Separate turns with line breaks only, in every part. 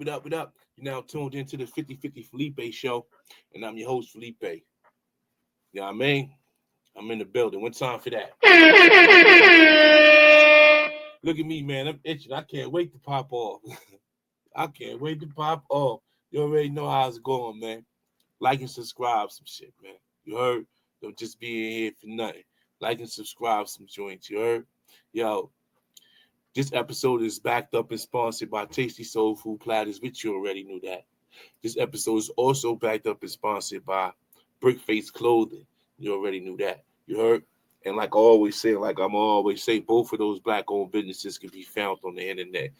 What up, what up? You're now tuned into the 50-50 Felipe show, and I'm your host, Felipe. You know what I mean? I'm in the building. One time for that. Look at me, man. I'm itching. I can't wait to pop off. I can't wait to pop off. You already know how it's going, man. Like and subscribe some shit, man. You heard? Don't just be in here for nothing. Like and subscribe some joints. You heard? Yo, this episode is backed up and sponsored by Tasty Soul Food Platters, which you already knew that. This episode is also backed up and sponsored by Brickface Clothing. You already knew that. You heard? And like I always say, like I'm always say, both of those black-owned businesses can be found on the internet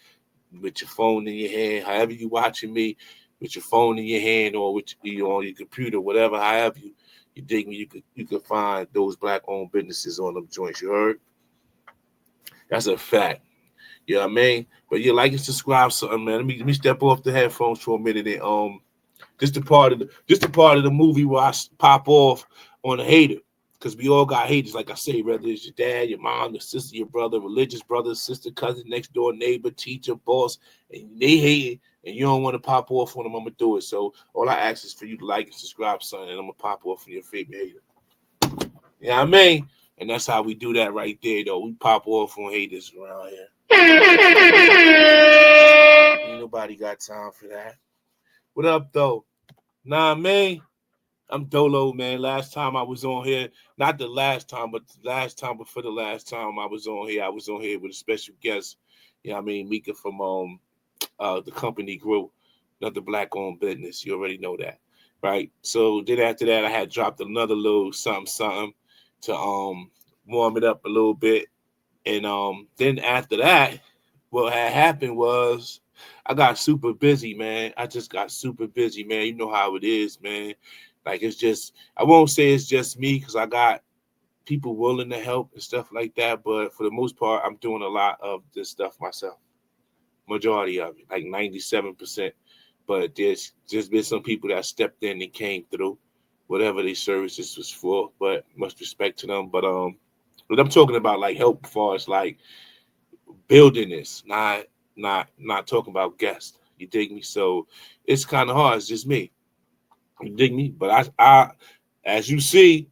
with your phone in your hand, however you watching me, with your phone in your hand or with on your computer, whatever, however you dig me, you could find those black-owned businesses on them joints. You heard? That's a fact. You know what I mean? But you like and subscribe something, man. Let me step off the headphones for a minute and just the part of the movie where I pop off on a hater. Because we all got haters, like I say, whether it's your dad, your mom, your sister, your brother, religious brother, sister, cousin, next door neighbor, teacher, boss, and they hate it, and you don't want to pop off on them, I'm gonna do it. So all I ask is for you to like and subscribe, son, and I'm gonna pop off on your favorite hater. You know what I mean? And that's how we do that right there, though. We pop off on haters around here. Ain't nobody got time for that. What up, though? Nah, man. I'm Dolo, man. Last time I was on here, not the last time, but the last time before the last time I was on here with a special guest. You know what I mean? Mika from the company Grow, another black-owned business. You already know that, right? So then after that, I had dropped another little something to warm it up a little bit. And then after that, what had happened was I got super busy, man. I just got super busy, man. You know how it is, man. Like it's just I won't say it's just me because I got people willing to help and stuff like that. But for the most part, I'm doing a lot of this stuff myself. Majority of it, like 97%. But there's just been some people that stepped in and came through, whatever their services was for. But much respect to them. But I'm talking about like help as far as like building this, not talking about guests. You dig me? So it's kind of hard. It's just me. You dig me? But I, as you see,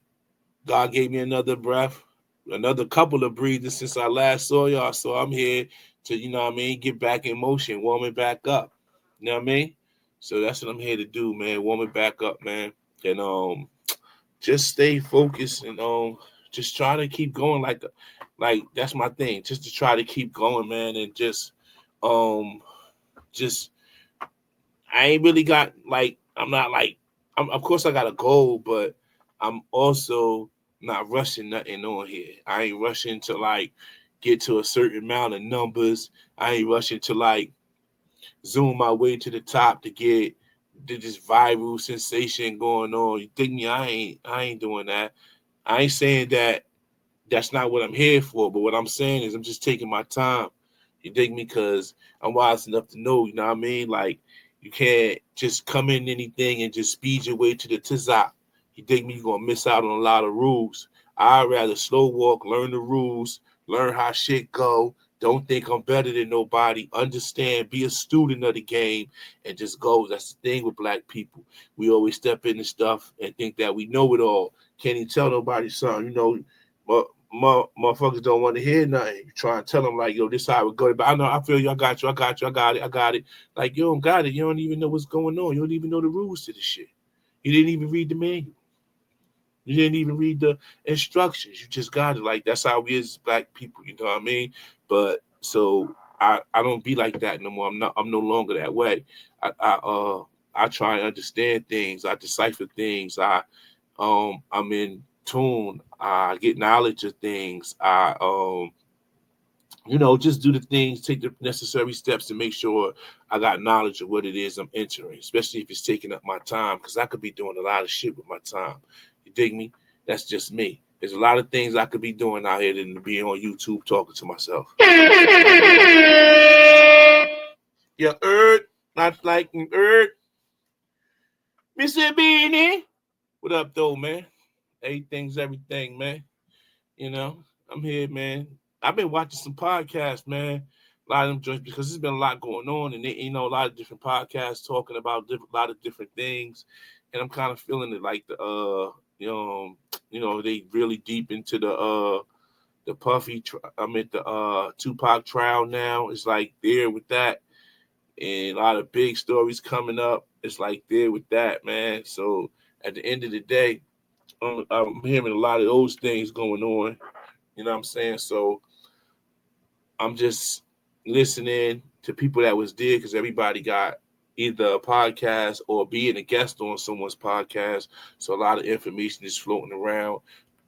God gave me another breath, another couple of breathers since I last saw y'all. So I'm here to, you know what I mean, get back in motion, warm it back up. You know what I mean? So that's what I'm here to do, man. Warm it back up, man. And just stay focused and just try to keep going like that's my thing. Just to try to keep going, man, and um just I ain't really got like I'm not like of course I got a goal, but I'm also not rushing nothing on here. I ain't rushing to like get to a certain amount of numbers. I ain't rushing to like zoom my way to the top to get this viral sensation going on. You think me? I ain't doing that. I ain't saying that that's not what I'm here for, but what I'm saying is I'm just taking my time. You dig me? Because I'm wise enough to know, you know what I mean? Like, you can't just come in anything and just speed your way to the tizop. You dig me? You're going to miss out on a lot of rules. I'd rather slow walk, learn the rules, learn how shit go. Don't think I'm better than nobody. Understand, be a student of the game, and just go. That's the thing with black people. We always step into stuff and think that we know it all. Can't even tell nobody something. You know, motherfuckers don't want to hear nothing. You try and tell them like, yo, this how it go. But I know, I feel you. I got you. I got you. I got it. I got it. Like you don't got it. You don't even know what's going on. You don't even know the rules to the shit. You didn't even read the manual. You didn't even read the instructions. You just got it. Like that's how we is as black people. You know what I mean? But so I don't be like that no more. I'm no longer that way. I try and understand things. I decipher things. I'm in tune. I get knowledge of things. Just do the things, take the necessary steps to make sure I got knowledge of what it is I'm entering, especially if it's taking up my time, because I could be doing a lot of shit with my time. You dig me? That's just me. There's a lot of things I could be doing out here than to be on YouTube talking to myself. Yeah, not like Mr. Beanie. What up, though, man? Everything's everything, man. You know, I'm here, man. I've been watching some podcasts, man. A lot of them joints because there's been a lot going on, and a lot of different podcasts talking about a lot of different things, and I'm kind of feeling it like they really deep into the Puffy. I'm at the Tupac trial now. It's like there with that, and a lot of big stories coming up. It's like there with that, man. So at the end of the day, I'm hearing a lot of those things going on. You know what I'm saying? So I'm just listening to people that was there because everybody got either a podcast or being a guest on someone's podcast. So a lot of information is floating around.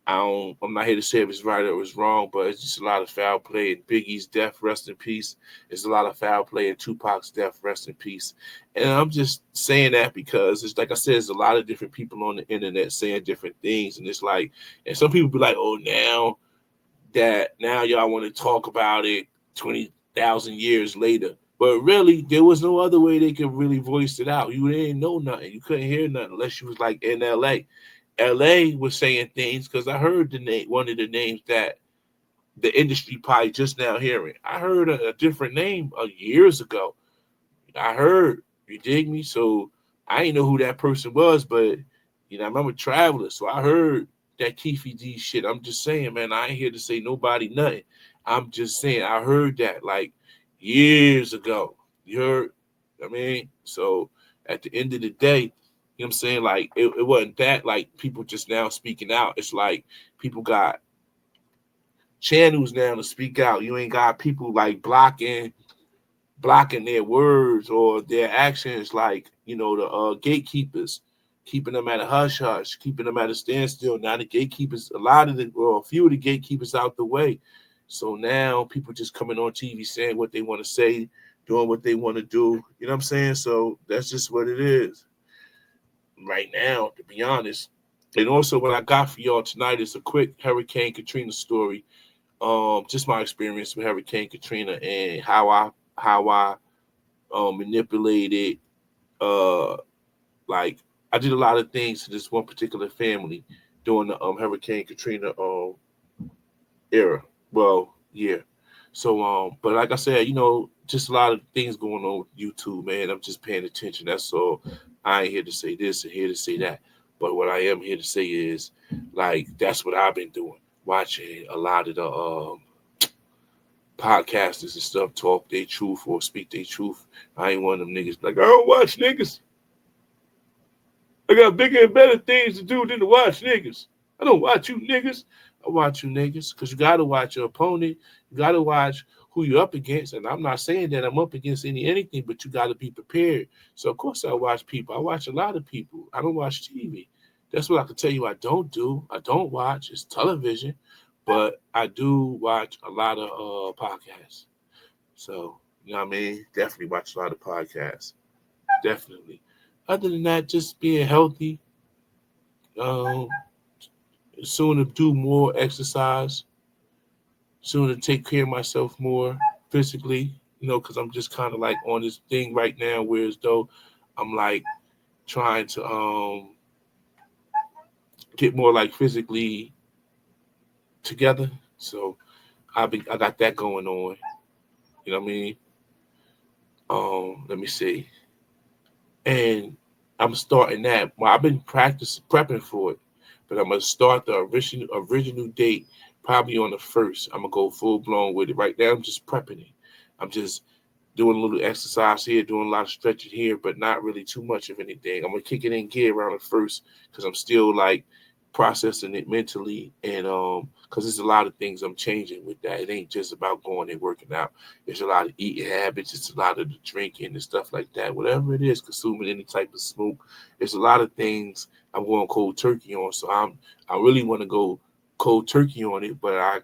I'm not here to say if it's right or it's wrong, but it's just a lot of foul play. And Biggie's death, rest in peace. There's a lot of foul play. And Tupac's death, rest in peace. And I'm just saying that because it's like I said, there's a lot of different people on the internet saying different things, and it's like, and some people be like, "Oh, now y'all want to talk about it 20,000 years later." But really, there was no other way they could really voice it out. You didn't know nothing. You couldn't hear nothing unless you was like in LA. LA was saying things because I heard the name, one of the names that the industry probably just now hearing. I heard a different name years ago. I heard, you dig me? So I didn't know who that person was, but I remember Traveler. So I heard that Keefy D shit. I'm just saying, man, I ain't here to say nobody nothing. I'm just saying I heard that like years ago. You heard? I mean, so at the end of the day, you know what I'm saying? Like it wasn't that like people just now speaking out. It's like people got channels now to speak out. You ain't got people like blocking their words or their actions, like the gatekeepers, keeping them at a hush hush, keeping them at a standstill. Now the gatekeepers, a lot of the, or a few of the gatekeepers out the way. So now people just coming on TV saying what they want to say, doing what they want to do. You know what I'm saying? So that's just what it is right now, to be honest. And also, what I got for y'all tonight is a quick Hurricane Katrina story. Just my experience with Hurricane Katrina and how I manipulated. Uh, like I did a lot of things to this one particular family during the Hurricane Katrina era. Well, yeah. So but like I said, just a lot of things going on with YouTube, man. I'm just paying attention. That's all. I ain't here to say this and here to say that. But what I am here to say is, like, that's what I've been doing. Watching a lot of the podcasters and stuff talk their truth or speak their truth. I ain't one of them niggas like, I don't watch niggas. I got bigger and better things to do than to watch niggas. I don't watch you niggas. I watch you niggas because you got to watch your opponent. You got to watch who you're up against. And I'm not saying that I'm up against anything, but you got to be prepared. So, of course, I watch people. I watch a lot of people. I don't watch TV. That's what I can tell you I don't do. I don't watch. It's television. But I do watch a lot of podcasts. So, you know what I mean? Definitely watch a lot of podcasts. Definitely. Other than that, just being healthy, um, soon to do more exercise, soon to take care of myself more physically, because I'm just kind of like on this thing right now where as though I'm like trying to get more like physically together. So I got that going on. You know what I mean? Let me see. And I'm starting that. Well, I've been prepping for it, but I'm gonna start the original date probably on the first. I'm gonna go full blown with it. Right now, I'm just prepping it. I'm just doing a little exercise here, doing a lot of stretching here, but not really too much of anything. I'm gonna kick it in gear around the first because I'm still like processing it mentally, and because there's a lot of things I'm changing with that. It ain't just about going and working out. There's a lot of eating habits. It's a lot of the drinking and stuff like that. Whatever it is, consuming any type of smoke. There's a lot of things I'm going cold turkey on. So I really want to go cold turkey on it, but I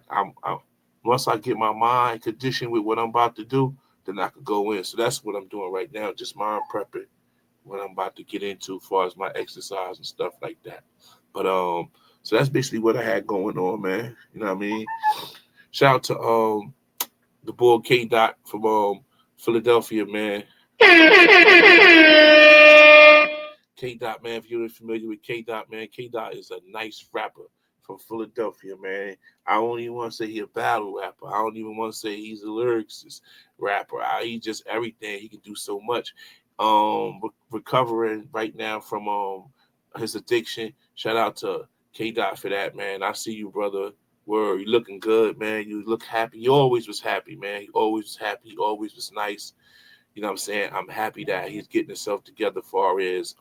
once I get my mind conditioned with what I'm about to do, then I could go in. So that's what I'm doing right now, just mind prepping what I'm about to get into as far as my exercise and stuff like that. But so that's basically what I had going on, man. You know what I mean? Shout out to the boy K Dot from Philadelphia, man. K Dot, man. If you're familiar with K Dot, man, K Dot is a nice rapper from Philadelphia, man. I don't even want to say he a battle rapper. I don't even want to say he's a lyricist rapper. He just everything. He can do so much. Recovering right now from his addiction. Shout out to K Dot for that, man. I see you, brother. Word, you looking good, man. You look happy. You always was happy, man. He always was happy. He always was nice. You know what I'm saying? I'm happy that he's getting himself together far as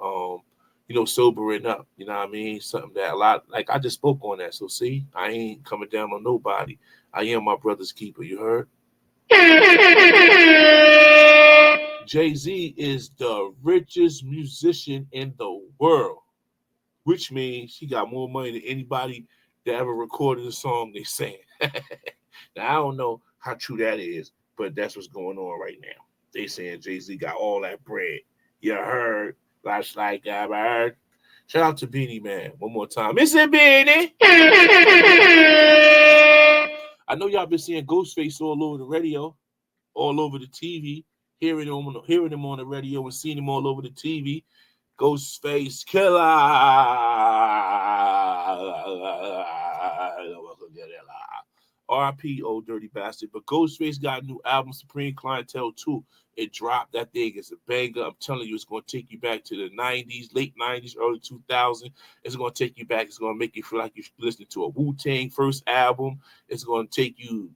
sobering up. You know what I mean? Something that a lot like I just spoke on that. So see, I ain't coming down on nobody. I am my brother's keeper, you heard? Jay-Z is the richest musician in the world, which means he got more money than anybody that ever recorded a song they sang. Now I don't know how true that is, but that's what's going on right now. They saying Jay-Z got all that bread. You heard? Last like I heard. Shout out to Beanie Man one more time. Mr. Beanie. I know y'all been seeing Ghostface all over the radio, all over the TV, hearing him on the radio and seeing him all over the TV. Ghostface killer. R.I.P. old dirty bastard. But Ghostface got a new album, Supreme Clientele 2. It dropped. That thing is a banger. I'm telling you, it's going to take you back to the 90s, late 90s, early 2000s. It's going to take you back. It's going to make you feel like you're listening to a Wu-Tang first album. It's going to take you,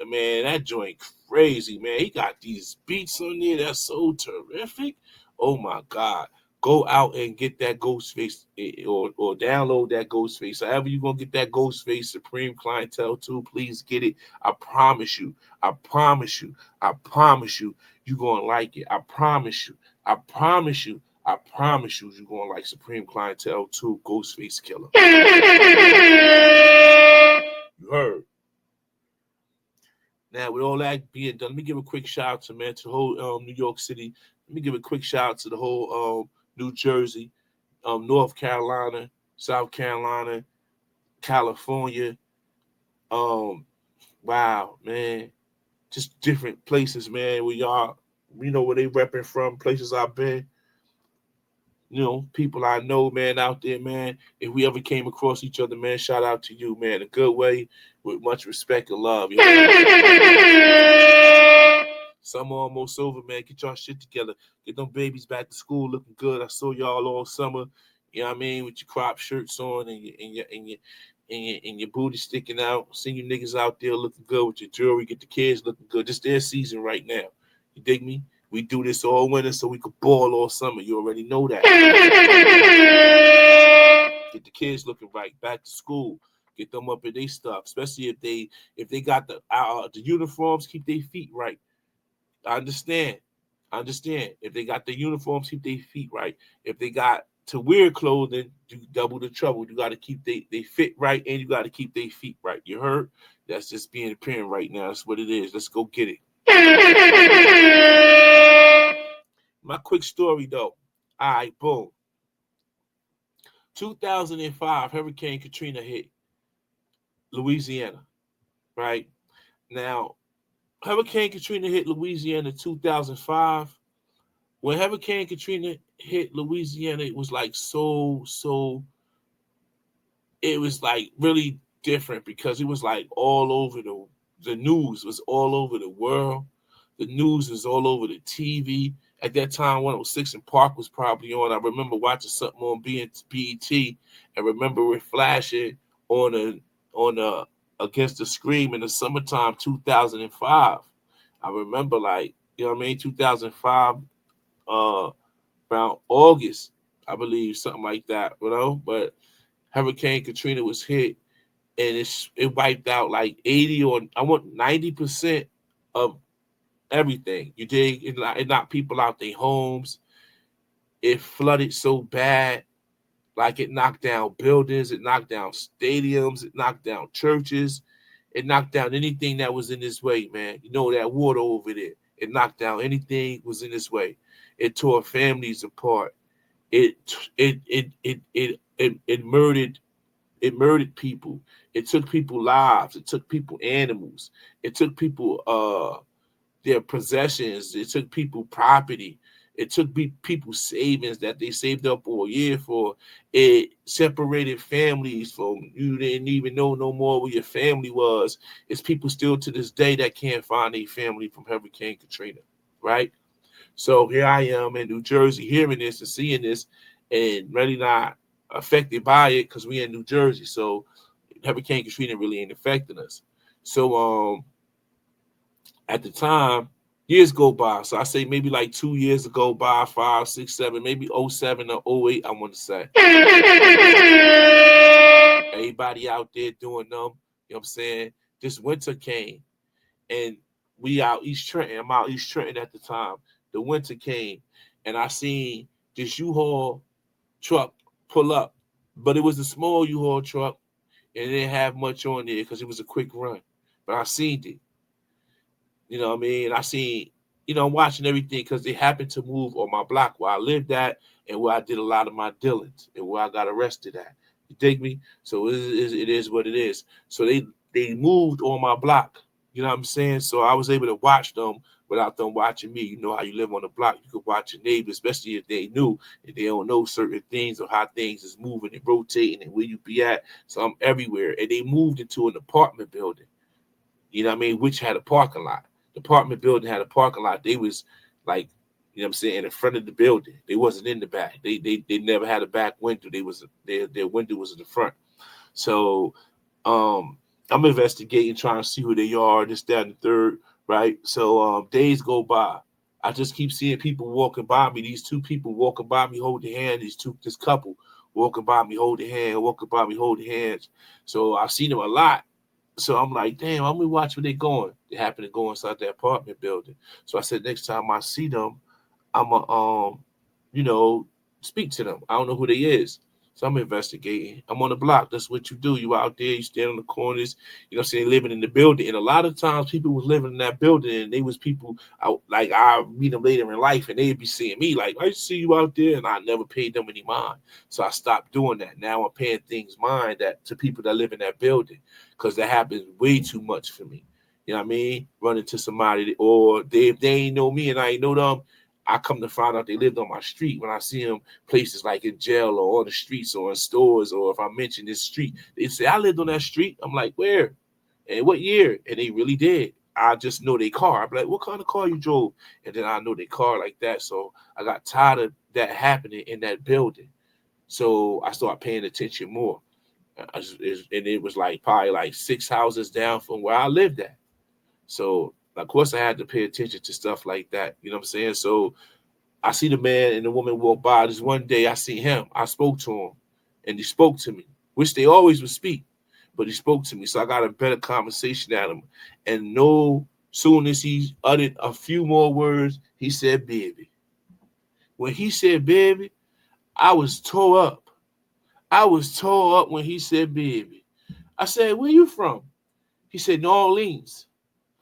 man, that joint crazy, man. He got these beats on there that's so terrific. Oh, my God. Go out and get that Ghostface or download that Ghostface. However you're going to get that Ghostface Supreme Clientele 2, please get it. I promise you. I promise you. I promise you. You're going to like it. I promise you. I promise you. I promise you. You're going to like Supreme Clientele 2 Ghostface Killer. You heard. Now, with all that being done, let me give a quick shout out to the whole New York City. Let me give a quick shout out to the whole New Jersey, North Carolina, South Carolina, California. Wow, man. Just different places, man, where y'all, where they repping from, places I've been. People I know, man, out there, man. If we ever came across each other, man, shout out to you, man. A good way, with much respect and love. You know? Summer almost over, man. Get y'all shit together. Get them babies back to school looking good. I saw y'all all summer, you know what I mean, with your crop shirts on and your booty sticking out. Seeing you niggas out there looking good with your jewelry. Get the kids looking good. It's their season right now. You dig me? We do this all winter so we could ball all summer. You already know that. Get the kids looking right. Back to school. Get them up in their stuff. Especially if they got the uniforms, keep their feet right. I understand. If they got the uniforms, keep their feet right. If they got to wear clothing, do double the trouble. You got to keep they fit right, and you got to keep their feet right. You heard? That's just being a parent right now. That's what it is. Let's go get it. My quick story, though. All right, boom. 2005, Hurricane Katrina hit Louisiana, right? Now, Hurricane Katrina hit Louisiana in 2005. When Hurricane Katrina hit Louisiana, it was like it was like really different because it was like all over the news was all over the world. The news was all over the TV. At that time, 106 and Park was probably on. I remember watching something on BET and remember it flashing on against the screen in the summertime 2005. I remember 2005 around August, I believe, something like that, But Hurricane Katrina was hit, and it wiped out like 80 or 90% of everything. You dig? It knocked people out their homes. It flooded so bad, like it knocked down buildings, it knocked down stadiums, it knocked down churches, it knocked down anything that was in its way, man. That water over there. It knocked down anything was in its way. It tore families apart. It murdered people. It took people lives. It took people animals. It took people their possessions. It took people property. It took people's savings that they saved up all year for. It separated families from you didn't even know no more where your family was. It's people still to this day that can't find a family from Hurricane Katrina, right? So here I am in New Jersey hearing this and seeing this and really not affected by it because we in New Jersey. So Hurricane Katrina really ain't affecting us. So at the time, years go by. So I say maybe like 2 years ago by 5, 6, 7, maybe '07 or '08, I want to say. Everybody out there doing them, you know what I'm saying? This winter came and we out East Trenton. I'm out East Trenton at the time. The winter came and I seen this U-Haul truck pull up. But it was a small U-Haul truck and it didn't have much on there because it was a quick run. But I seen it. You know what I mean? I seen, I'm watching everything because they happened to move on my block where I lived at and where I did a lot of my dealings and where I got arrested at. You dig me? So it is what it is. So they moved on my block. You know what I'm saying? So I was able to watch them without them watching me. You know how you live on the block. You could watch your neighbors, especially if they knew and they don't know certain things or how things is moving and rotating and where you be at. So I'm everywhere. And they moved into an apartment building. You know what I mean? Which had a parking lot. The apartment building had a parking lot. They was like, you know what I'm saying, in the front of the building. They wasn't in the back. They never had a back window. Their window was in the front. So I'm investigating, trying to see who they are, this, that, and the third, right? So days go by. I just keep seeing people walking by me. These two people walking by me, holding hands. This couple walking by me, holding hands, walking by me, holding hands. So I see them a lot. So I'm like, damn, I'm gonna watch where they going. They happen to go inside the apartment building. So I said, next time I see them, I'ma you know, speak to them. I don't know who they is. So I'm investigating. I'm on the block. That's what you do. You out there, you stand on the corners, you know what I'm saying, living in the building. And a lot of times people was living in that building and they was people out like I meet them later in life and they'd be seeing me like, I see you out there, and I never paid them any mind. So I stopped doing that. Now I'm paying things mind that to people that live in that building because that happens way too much for me. You know what I mean? Running to somebody, or if they ain't know me and I ain't know them, I come to find out they lived on my street. When I see them places like in jail or on the streets or in stores, or if I mention this street, they say, I lived on that street. I'm like, where? And what year? And they really did. I just know their car. I'm like, what kind of car you drove? And then I know their car like that. So I got tired of that happening in that building. So I started paying attention more. And it was like probably like 6 houses down from where I lived at. So of course I had to pay attention to stuff like that. You know what I'm saying? So I see the man and the woman walk by. This one day I see him. I spoke to him and he spoke to me, which they always would speak, but he spoke to me. So I got a better conversation at him. And no soon as he uttered a few more words, he said, baby. When he said, baby, I was tore up. I was tore up when he said, baby. I said, where you from? He said, New Orleans.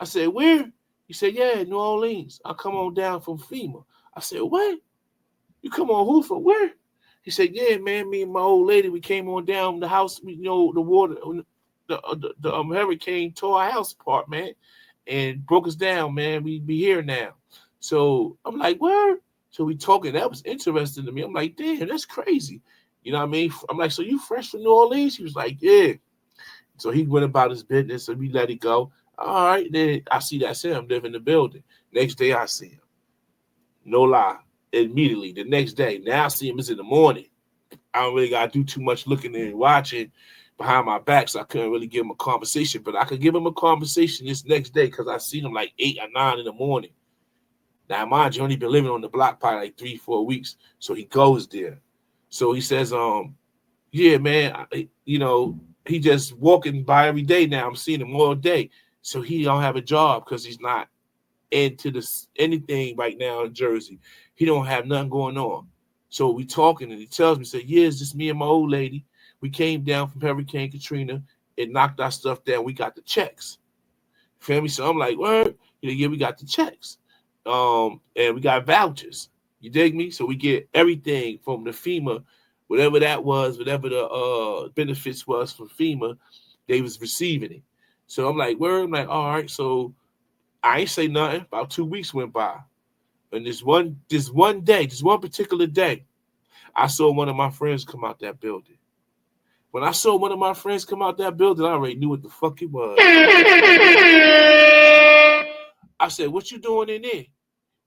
I said, where? He said, yeah, New Orleans. I come on down from FEMA. I said, what? You come on who from where? He said, yeah, man, me and my old lady, we came on down the house, the water, the hurricane tore our house apart, man, and broke us down, man. We be here now. So I'm like, where? So we talking. That was interesting to me. I'm like, damn, that's crazy. You know what I mean? I'm like, so you fresh from New Orleans? He was like, yeah. So he went about his business, and we let it go. All right, then I see that's him live in the building. Next day I see him. No lie. Immediately the next day. Now I see him is in the morning. I don't really gotta do too much looking and watching behind my back, so I couldn't really give him a conversation. But I could give him a conversation this next day because I seen him like 8 or 9 in the morning. Now mind you, only been living on the block probably like 3, 4 weeks. So he goes there. So he says, yeah, man, he just walking by every day now. I'm seeing him all day. So he don't have a job because he's not into this anything right now in Jersey. He don't have nothing going on. So we talking and he tells me, say, yeah, it's just me and my old lady. We came down from Hurricane Katrina and knocked our stuff down. We got the checks. Feel me? So I'm like, what? Yeah, we got the checks. And we got vouchers. You dig me? So we get everything from the FEMA, whatever that was, whatever the benefits was from FEMA, they was receiving it. So I'm like, word? I'm like, all right, so I ain't say nothing. About 2 weeks went by. And this one particular day, I saw one of my friends come out that building. When I saw one of my friends come out that building, I already knew what the fuck it was. I said, "What you doing in there?"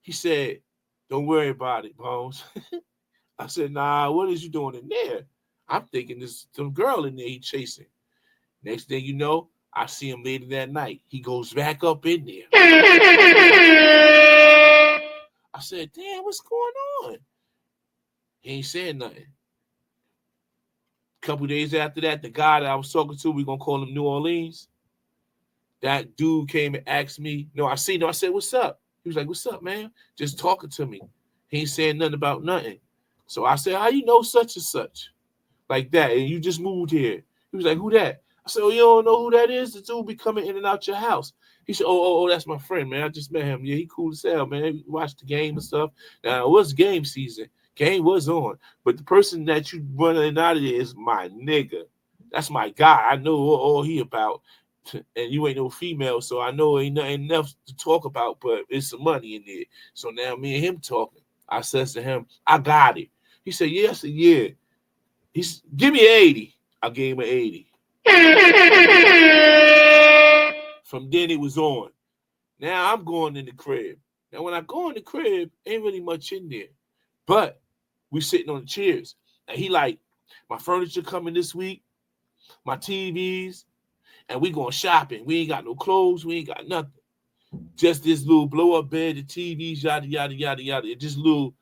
He said, "Don't worry about it, Bones." I said, "Nah, what is you doing in there?" I'm thinking there's some girl in there he chasing. Next thing you know, I see him later that night. He goes back up in there. I said, "Damn, what's going on?" He ain't saying nothing. A couple days after that, the guy that I was talking to, we gonna call him New Orleans. That dude came and asked me. No, I seen him. I said, "What's up?" He was like, "What's up, man?" Just talking to me. He ain't saying nothing about nothing. So I said, "How you know such and such?" Like that, and you just moved here. He was like, "Who that?" I said, "Oh, you don't know who that is? The dude be coming in and out your house." He said, "Oh, that's my friend, man. I just met him. Yeah, he cool as hell, man. We watched the game and stuff." Now, it was game season. Game was on. But the person that you running out of there is my nigga. That's my guy. I know all he about. And you ain't no female, so I know ain't nothing else to talk about, but it's some money in there. So now me and him talking. I says to him, "I got it." He said, "Yeah." I said, "Yeah." He's give me 80. I gave him an 80. From then it was on. Now I'm going in the crib. Now when I go in the crib, ain't really much in there. But we sitting on the chairs. And he like, "My furniture coming this week, my TVs, and we going shopping. We ain't got no clothes, we ain't got nothing. Just this little blow-up bed, the TVs, yada, yada, yada, yada. Just little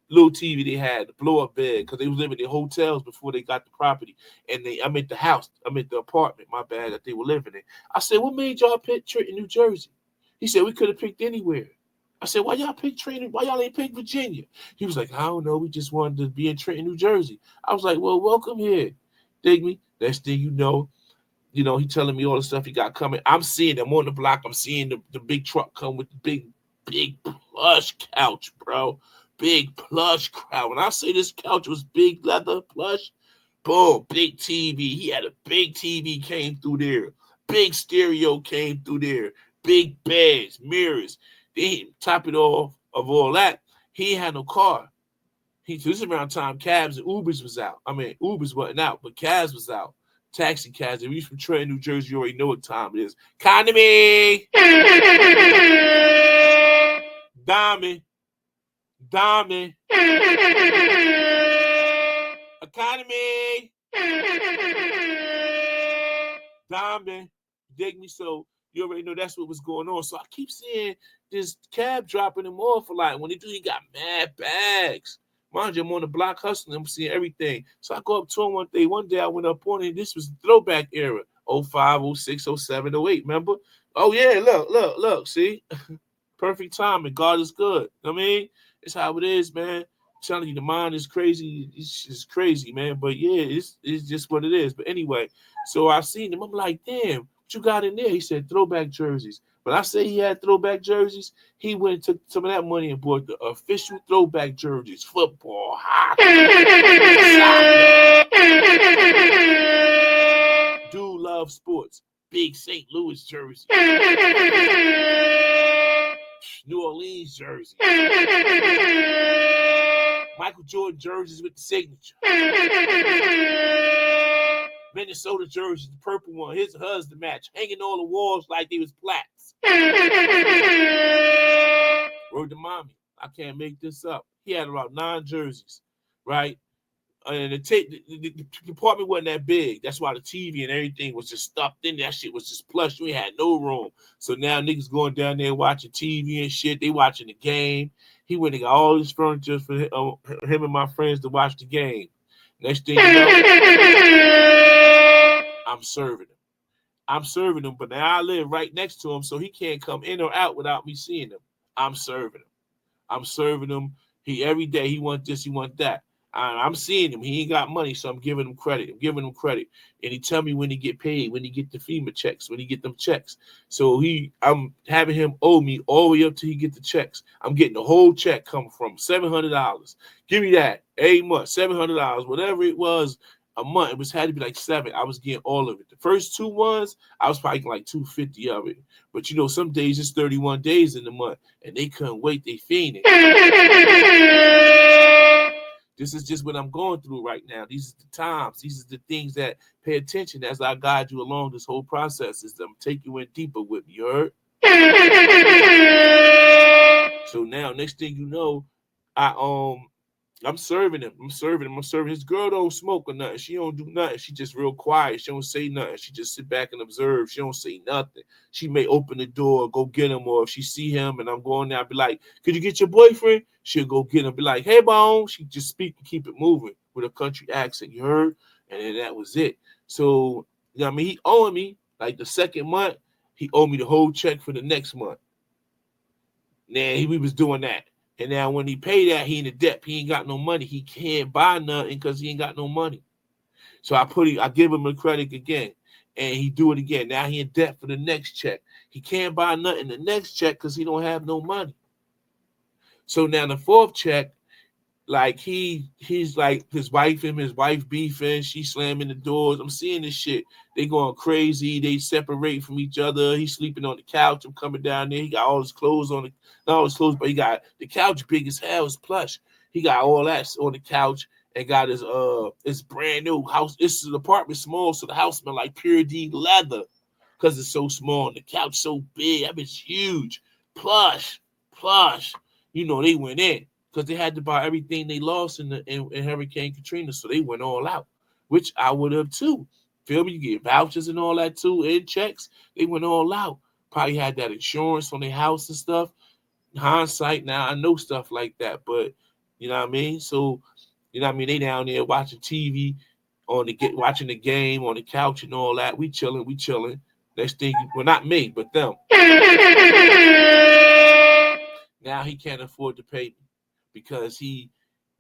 TV they had, the blow-up bed, because they was living in hotels before they got the property. And I'm at the house, I'm at the apartment, my bad, that they were living in." I said, "What made y'all pick Trenton, New Jersey?" He said, "We could have picked anywhere." I said, "Why y'all pick Trenton? Why y'all ain't pick Virginia?" He was like, "I don't know. We just wanted to be in Trenton, New Jersey." I was like, "Well, welcome here." Dig me? Next thing he telling me all the stuff he got coming. I'm seeing him on the block. I'm seeing the big truck come with the big plush couch, bro. Big plush couch. When I say this couch was big leather plush, boom, big TV. He had a big TV came through there. Big stereo came through there. Big beds, mirrors. Then top it off of all that, he had no car. This is around time cabs and Ubers was out. I mean, Ubers wasn't out, but cabs was out. Taxi cabs. If you're from Trenton, New Jersey, you already know what time it is. Economy! Diamond. Economy! Diamond. Dig me? So you already know that's what was going on. So I keep seeing this cab dropping him off for like, when they do, he got mad bags. Mind you, I'm on the block hustling. I'm seeing everything. So I go up to him one day. One day I went up on it. This was the throwback era. 05, 06, 07, 08, remember? Oh, yeah, look. See? Perfect timing. God is good. I mean, it's how it is, man. I'm telling you, the mind is crazy. It's just crazy, man. But yeah, it's just what it is. But anyway, so I seen him. I'm like, "Damn, what you got in there?" He said, "Throwback jerseys." When I say he had throwback jerseys, he went and took some of that money and bought the official throwback jerseys. Football, hockey, soccer. Dude loves sports. Big St. Louis jersey. New Orleans jersey. Michael Jordan jerseys with the signature. Minnesota jerseys, the purple one, hers the match, hanging on the walls like they was plats. Word to mommy, I can't make this up. He had about 9 jerseys, right? And the department wasn't that big. That's why the TV and everything was just stuffed in. That shit was just plush. We had no room. So now niggas going down there watching TV and shit. They watching the game. He went and got all this furniture for him and my friends to watch the game. Next thing you know, I'm serving him, but now I live right next to him, so he can't come in or out without me seeing him. I'm serving him. He every day he want this, he want that. I'm seeing him. He ain't got money, so I'm giving him credit. And he tell me when he get paid, when he get the FEMA checks, when he get them checks. So I'm having him owe me all the way up till he get the checks. I'm getting the whole check come from $700. Give me that 8 months, $700, whatever it was. a month. It was had to be like 7. I was getting all of it. The first 2 ones, I was probably getting like 250 of it. But you know, some days it's 31 days in the month, and they couldn't wait. They fiending. This is just what I'm going through right now. These are the times. These are the things that pay attention as I guide you along this whole process. Is I'm taking you in deeper with me. You heard? So now, next thing you know, I I'm serving him. I'm serving him. I'm serving his girl. Don't smoke or nothing. She don't do nothing. She just real quiet. She don't say nothing. She just sit back and observe. She don't say nothing. She may open the door, go get him, or if she see him and I'm going there, I'll be like, "Could you get your boyfriend?" She'll go get him. Be like, "Hey, Bone." She just speak and keep it moving with a country accent. You heard? And then that was it. So you know what I mean? He owing me like the second month. He owed me the whole check for the next month. Now we was doing that. And now when he paid that, he in the debt. He ain't got no money. He can't buy nothing because he ain't got no money. So I give him a credit again. And he do it again. Now he in debt for the next check. He can't buy nothing the next check because he don't have no money. So now the fourth check, like he's like his wife beefing, she slamming the doors. I'm seeing this shit. They going crazy. They separate from each other. He's sleeping on the couch. I'm coming down there. He got all his clothes on the not all his clothes, but he got the couch big as hell. It's plush. He got all that on the couch and got his brand new house. This is an apartment small, so the house smell like pure D leather because it's so small and the couch so big. That bitch huge, plush. You know they went in because they had to buy everything they lost in Hurricane Katrina, so they went all out, which I would have too. Feel me? You get vouchers and all that too, and checks. They went all out. Probably had that insurance on their house and stuff. Hindsight, now I know stuff like that, but you know what I mean. So you know what I mean. They down there watching TV watching the game on the couch and all that. We chilling. Next thing, well, not me, but them. Now he can't afford to pay me because he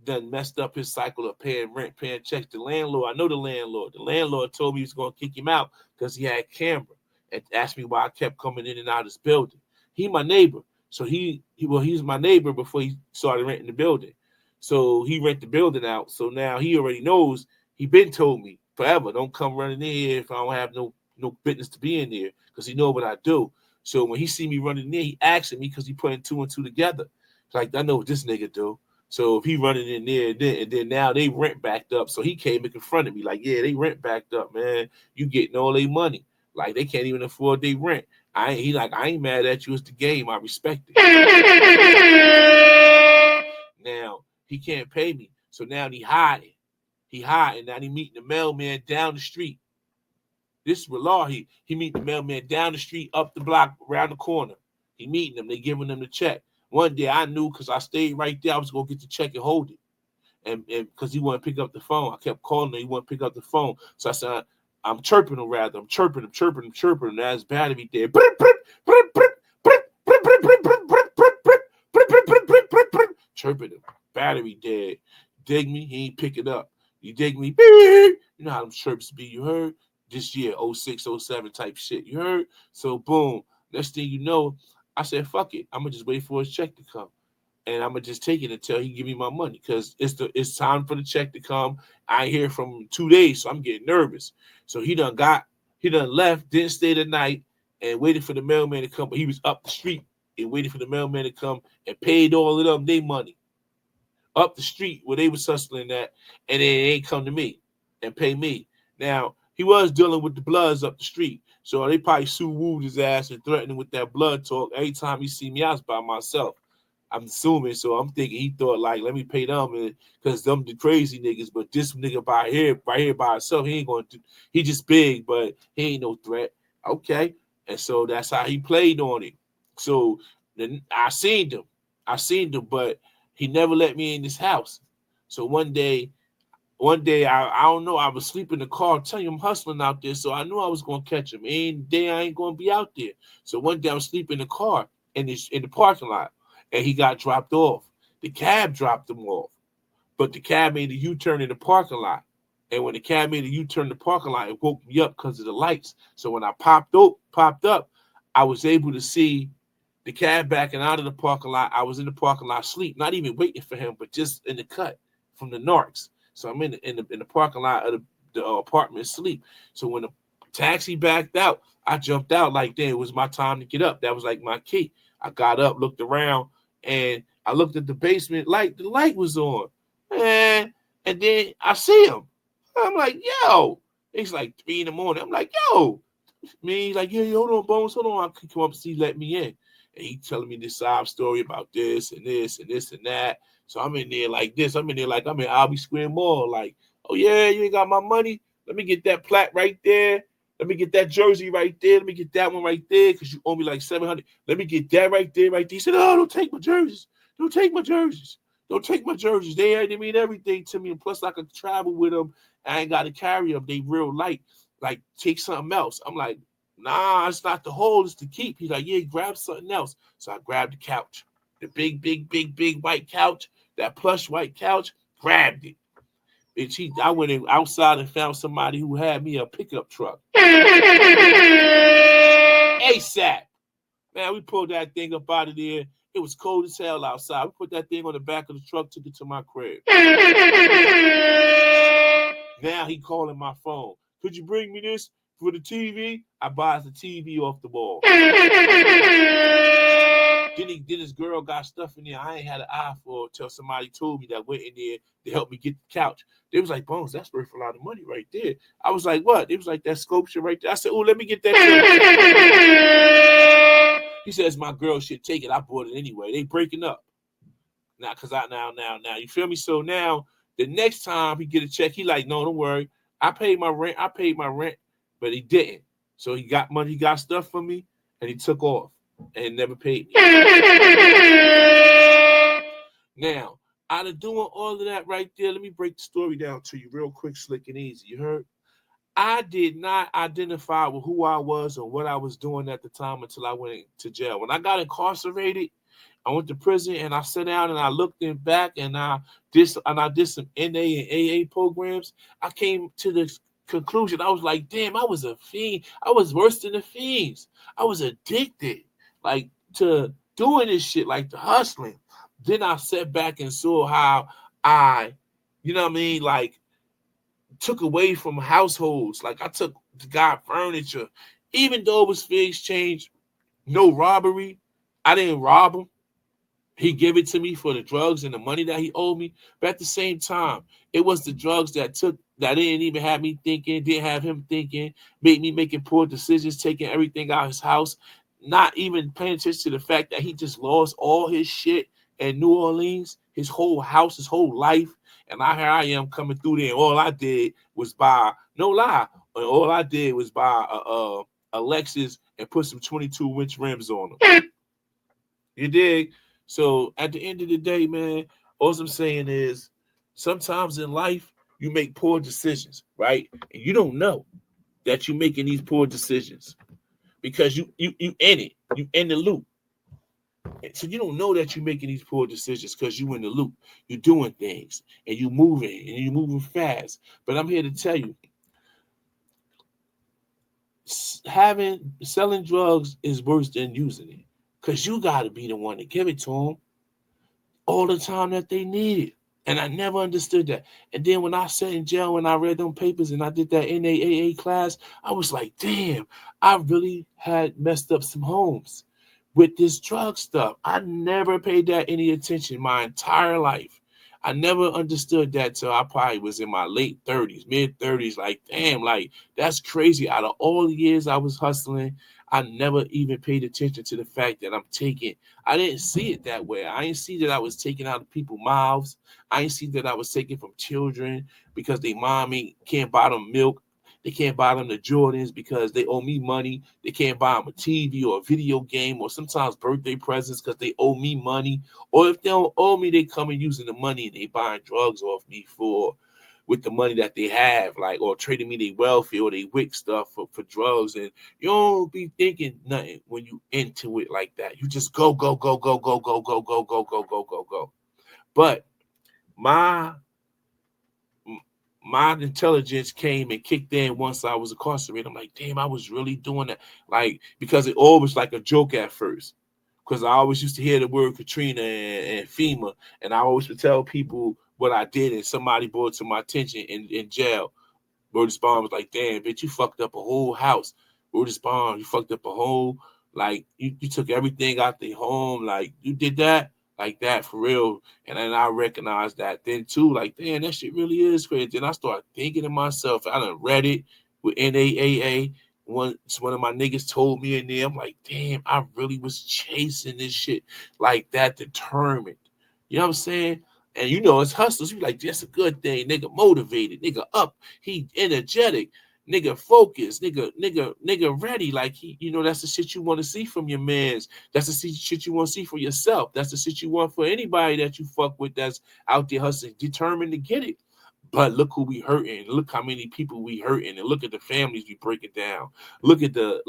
done messed up his cycle of paying rent, paying checks. The landlord, I know the landlord. The landlord told me he was going to kick him out because he had camera and asked me why I kept coming in and out of his building. He my neighbor. So he's my neighbor before he started renting the building. So he rent the building out. So now he already knows. He been told me forever, don't come running in here if I don't have no business to be in there because he know what I do. So when he see me running in, he asking me because he putting 2 and 2 together. Like, I know what this nigga do. So if he running in there and then now they rent backed up. So he came and confronted me like, yeah, they rent backed up, man. You getting all their money. Like they can't even afford their rent. I ain't mad at you. It's the game. I respect it. Now he can't pay me. So now he hiding. He hiding. Now he meeting the mailman down the street. This is with law. He meet the mailman down the street, up the block, around the corner. He meeting them. They giving them the check. One day I knew because I stayed right there. I was gonna get the check and hold it, and because he wouldn't pick up the phone. I kept calling him. He wouldn't pick up the phone. So I said, I'm chirping him rather. I'm chirping him. That's battery dead. Chirping him. Battery dead. Dig me. He ain't pick it up. You dig me. You know how them chirps be. You heard? This year, 06, 07 type shit. You heard? So boom. Next thing you know, I said, fuck it. I'm gonna just wait for his check to come. And I'm gonna just take it until he give me my money. Cause it's time for the check to come. I ain't hear from him 2 days, so I'm getting nervous. So he done left, didn't stay the night, and waited for the mailman to come. But he was up the street and waited for the mailman to come and paid all of them their money. Up the street where they was hustling at, and they ain't come to me and pay me. Now, he was dealing with the Bloods up the street. So they probably wooed his ass and threatening with that blood talk. Every time he see me, I was by myself. I'm assuming. So I'm thinking he thought, like, let me pay them because them the crazy niggas. But this nigga right here by himself, he ain't going to, he just big, but he ain't no threat. Okay. And so that's how he played on it. So then I seen him, but he never let me in his house. So one day, I don't know, I was sleeping in the car, telling you I'm hustling out there, so I knew I was going to catch him. Any day I ain't going to be out there. So one day I was sleeping in the car in the parking lot, and he got dropped off. The cab dropped him off, but the cab made a U-turn in the parking lot. And when the cab made a U-turn in the parking lot, it woke me up because of the lights. So when I popped up, I was able to see the cab backing out of the parking lot. I was in the parking lot asleep, not even waiting for him, but just in the cut from the narcs. So I'm in the parking lot of the apartment asleep. So when the taxi backed out, I jumped out like then it was my time to get up. That was like my key. I got up, looked around, and I looked at the basement light. The light was on, and then I see him. I'm like, yo. It's like 3 in the morning. I'm like, yo. Me, like, yeah, hold on, Bones, hold on. I could come up and see, let me in. And he telling me this sob story about this and this and this and that. So I'm in there like this. I'm in there like I'm in Albee Square Mall. Like, oh yeah, you ain't got my money. Let me get that plaque right there. Let me get that jersey right there. Let me get that one right there because you owe me like 700. Let me get that right there, right there. He said, oh, don't take my jerseys. Don't take my jerseys. Don't take my jerseys. They mean everything to me. And plus, I could travel with them. I ain't got to carry them. They real light. Like, take something else. I'm like, nah, it's not the hold, it's the keep. He's like, yeah, grab something else. So I grabbed the couch. The big white couch, that plush white couch, grabbed it. I went in outside and found somebody who had me a pickup truck. ASAP. Man, we pulled that thing up out of there. It was cold as hell outside. We put that thing on the back of the truck, took it to my crib. Now he calling my phone. Could you bring me this for the TV? I buys the TV off the wall. Then his girl got stuff in there I ain't had an eye for until somebody told me that went in there to help me get the couch. They was like, Bones, that's worth a lot of money right there. I was like, what? It was like that sculpture right there. I said, oh, let me get that too. He says my girl should take it. I bought it anyway. They breaking up. Now, now. You feel me? So now the next time he get a check, he like, no, don't worry. I paid my rent, but he didn't. So he got money, he got stuff for me, and he took off and never paid me. Now, out of doing all of that right there, let me break the story down to you real quick, slick and easy. You heard? I did not identify with who I was or what I was doing at the time until I went to jail. When I got incarcerated, I went to prison and I sat down and I looked in back and I did some NA and AA programs. I came to the conclusion. I was like, damn, I was a fiend. I was worse than the fiends. I was addicted, like, to doing this shit, like the hustling. Then I sat back and saw how I, you know what I mean, like, took away from households. Like, I took the guy furniture. Even though it was fair exchange, no robbery, I didn't rob him. He gave it to me for the drugs and the money that he owed me. But at the same time, it was the drugs that didn't even have me thinking, didn't have him thinking, made me making poor decisions, taking everything out of his house, not even paying attention to the fact that he just lost all his shit in New Orleans, his whole house, his whole life. And here I am coming through there. And all I did was buy, no lie, all I did was buy a Lexus and put some 22-inch rims on them. You dig? So at the end of the day, man, all I'm saying is sometimes in life you make poor decisions, right? And you don't know that you're making these poor decisions because you in it, you in the loop. So you don't know that you're making these poor decisions because you in the loop. You're doing things and you're moving fast. But I'm here to tell you, selling drugs is worse than using it because you got to be the one to give it to them all the time that they need it. And I never understood that. And then when I sat in jail and I read them papers and I did that NAAA class, I was like, damn, I really had messed up some homes with this drug stuff. I never paid that any attention my entire life. I never understood that till I probably was in my late 30s, mid 30s. Like, damn, like, that's crazy. Out of all the years I was hustling, I never even paid attention to the fact that I'm taking. I didn't see it that way. I didn't see that I was taking out of people's mouths. I didn't see that I was taking from children because they mommy can't buy them milk. They can't buy them the Jordans because they owe me money. They can't buy them a TV or a video game or sometimes birthday presents because they owe me money. Or if they don't owe me, they come and using the money and they buying drugs off me with the money that they have, like, or trading me their welfare or they wick stuff for drugs. And you don't be thinking nothing when you into it like that. You just go. But my intelligence came and kicked in once I was incarcerated. I'm like, damn, I was really doing that. Like, because it always was like a joke at first. Because I always used to hear the word Katrina and FEMA. And I always would tell people what I did and somebody brought it to my attention in jail. Word Spawn was like, damn, bitch, you fucked up a whole house. Word Spawn, you fucked up a whole, like, you took everything out the home. Like, you did that like that for real. And then I recognized that then too, like, damn, that shit really is crazy. Then I started thinking to myself, I done read it with NAAA. One of my niggas told me in there, I'm like, damn, I really was chasing this shit like that, determined. You know what I'm saying? And you know, as hustlers, we like, that's a good thing. Nigga motivated, nigga up, he energetic, nigga focused, nigga ready. Like he, you know, that's the shit you want to see from your mans. That's the shit you want to see for yourself. That's the shit you want for anybody that you fuck with that's out there hustling, determined to get it. But look who we hurting. Look how many people we hurting, and look at the families we breaking down. Look at the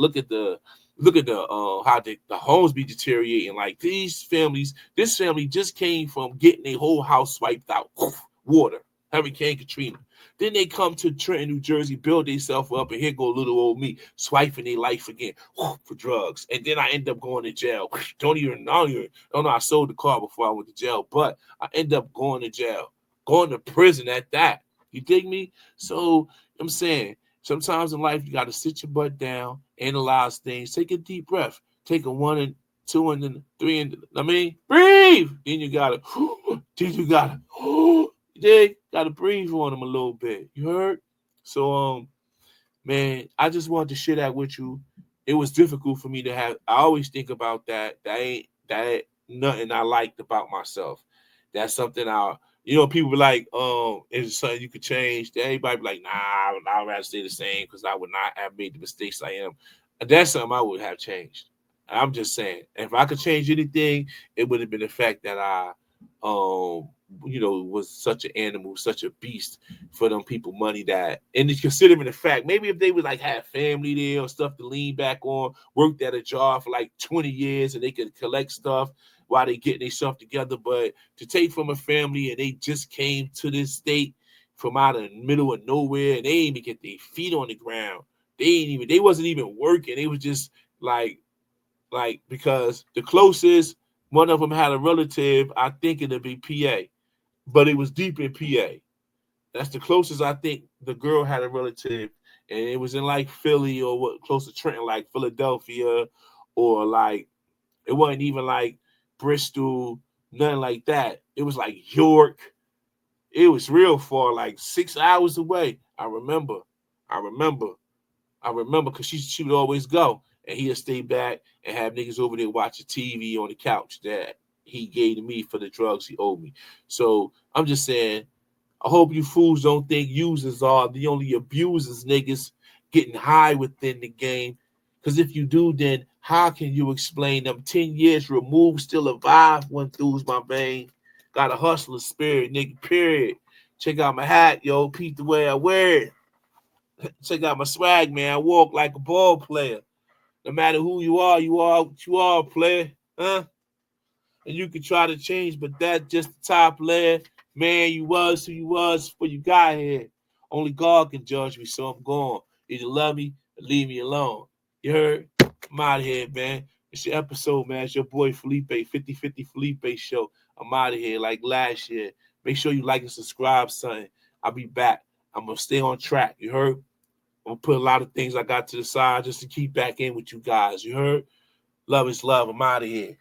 how the homes be deteriorating. Like these families, this family just came from getting a whole house swiped out. Water, Hurricane Katrina. Then they come to Trenton, New Jersey, build themselves up, and here go little old me swiping their life again for drugs. And then I end up going to jail. Don't know. I sold the car before I went to jail, but I end up going to jail, going to prison at that. You dig me? So I'm saying sometimes in life you got to sit your butt down, analyze things, take a deep breath, take a 1 and 2 and then 3 and I mean breathe. Then you gotta, you gotta breathe on them a little bit. You heard? So man, I just wanted to share that with you. It was difficult for me to have. I always think about that. That ain't nothing I liked about myself. That's something people be like, it's something you could change. Everybody be like, nah, I'd rather stay the same because I would not have made the mistakes I am. That's something I would have changed. I'm just saying, if I could change anything, it would have been the fact that I, um, was such an animal, such a beast for them people money that, and it's considering the fact, maybe if they would like have family there or stuff to lean back on, worked at a job for like 20 years and they could collect stuff while they getting themselves together. But to take from a family and they just came to this state from out of the middle of nowhere and they didn't even get their feet on the ground. They wasn't even working. They was just like because the closest one of them had a relative, I think it'd be PA, but it was deep in PA. That's the closest I think the girl had a relative, and it was in like Philly or what close to Trenton, like Philadelphia, or like it wasn't even like Bristol, nothing like that. It was like York. It was real far, like 6 hours away. I remember. I remember because she would always go, and he'd stay back and have niggas over there watching TV on the couch that he gave to me for the drugs he owed me. So I'm just saying, I hope you fools don't think users are the only abusers, niggas getting high within the game. Because if you do, then how can you explain them 10 years removed, still alive, one through's my vein? Got a hustler spirit, nigga, period. Check out my hat, yo. Peep the way I wear it. Check out my swag, man. I walk like a ball player. No matter who you are what you are, player. Huh? And you can try to change, but that's just the top layer. Man, you was who you was before you got here. Only God can judge me, so I'm gone. Either love me or leave me alone. You heard? I'm out of here, man. It's your episode, man. It's your boy Felipe, 50/50 Felipe show. I'm out of here like last year. Make sure you like and subscribe, son. I'll be back. I'm going to stay on track. You heard? I'm going to put a lot of things I got to the side just to keep back in with you guys. You heard? Love is love. I'm out of here.